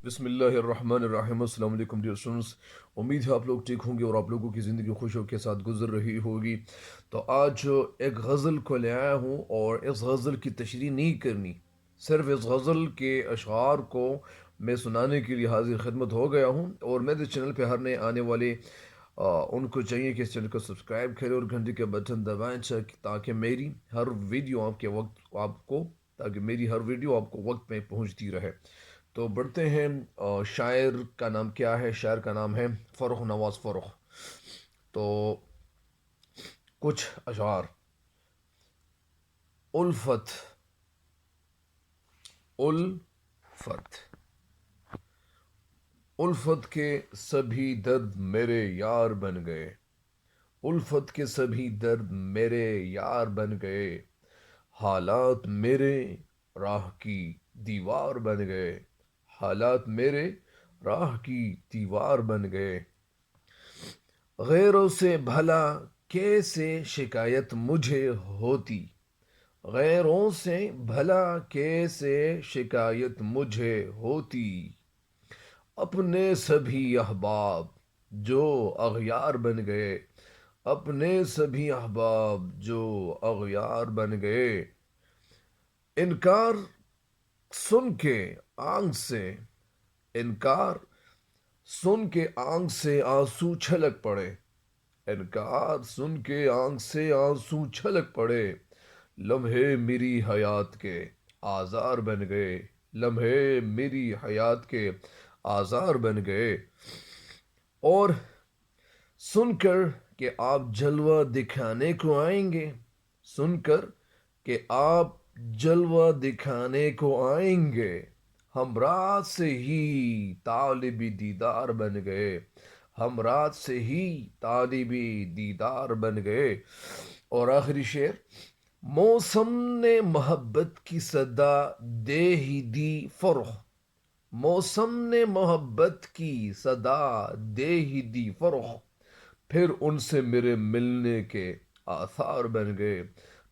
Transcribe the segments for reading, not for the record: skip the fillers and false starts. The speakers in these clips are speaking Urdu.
بسم اللہ الرحمن الرحیم۔ السلام علیکم ڈیئر اسٹوڈنٹس، امید ہے آپ لوگ ٹھیک ہوں گے اور آپ لوگوں کی زندگی خوشیوں کے ساتھ گزر رہی ہوگی۔ تو آج ایک غزل کو لے آیا ہوں اور اس غزل کی تشریح نہیں کرنی، صرف اس غزل کے اشعار کو میں سنانے کے لیے حاضر خدمت ہو گیا ہوں۔ اور میرے چینل پہ ہر نئے آنے والے ان کو چاہیے کہ اس چینل کو سبسکرائب کریں اور گھنٹی کے بٹن دبائیں تاکہ میری ہر ویڈیو آپ کو وقت پہ پہنچتی رہے۔ تو بڑھتے ہیں۔ شاعر کا نام کیا ہے؟ شاعر کا نام ہے فرخ نواز فرخ۔ تو کچھ اشعار: الفت الفت الفت کے سبھی درد میرے یار بن گئے، الفت کے سبھی درد میرے یار بن گئے، حالات میرے راہ کی دیوار بن گئے، حالات میرے راہ کی دیوار بن گئے، غیروں سے بھلا کیسے شکایت مجھے ہوتی، غیروں سے بھلا کیسے شکایت مجھے ہوتی، اپنے سبھی احباب جو اغیار بن گئے، اپنے سبھی احباب جو اغیار بن گئے، انکار سن کے آنکھ سے انکار سن کے آنکھ سے آنسو چھلک پڑے، انکار سن کے آنکھ سے آنسو چھلک پڑے، لمحے میری حیات کے آزار بن گئے، لمحے میری حیات کے آزار بن گئے، اور سن کر کہ آپ جلوہ دکھانے کو آئیں گے، سن کر کہ آپ جلوہ دکھانے کو آئیں گے، ہم رات سے ہی طالب دیدار بن گئے، ہم رات سے ہی طالب دیدار بن گئے۔ اور آخری شعر: موسم نے محبت کی صدا دے ہی دی فرخ، موسم نے محبت کی صدا دے ہی دی فرخ، پھر ان سے میرے ملنے کے آثار بن گئے،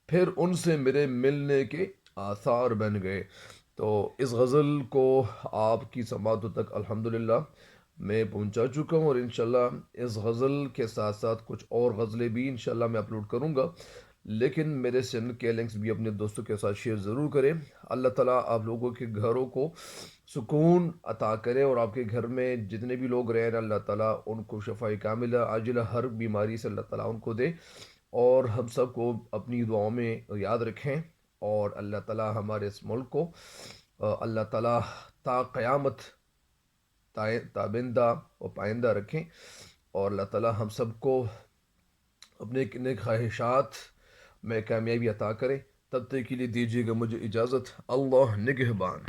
پھر ان سے میرے ملنے کے آثار بن گئے۔ تو اس غزل کو آپ کی سماعتوں تک الحمدللہ میں پہنچا چکا ہوں، اور انشاءاللہ اس غزل کے ساتھ ساتھ کچھ اور غزلیں بھی انشاءاللہ میں اپلوڈ کروں گا، لیکن میرے چینل کے لنکس بھی اپنے دوستوں کے ساتھ شیئر ضرور کریں۔ اللہ تعالیٰ آپ لوگوں کے گھروں کو سکون عطا کرے، اور آپ کے گھر میں جتنے بھی لوگ رہیں اللہ تعالیٰ ان کو شفاء کاملہ عاجلہ ہر بیماری سے اللہ تعالیٰ ان کو دے، اور ہم سب کو اپنی دعاؤں میں یاد رکھیں، اور اللہ تعالیٰ ہمارے اس ملک کو اللہ تعالیٰ تا قیامت تابندہ و پائندہ رکھیں، اور اللہ تعالیٰ ہم سب کو اپنے نیک خواہشات میں کامیابی عطا کرے۔ تب تک کے لیے دیجیے گا مجھے اجازت۔ اللہ نگہبان۔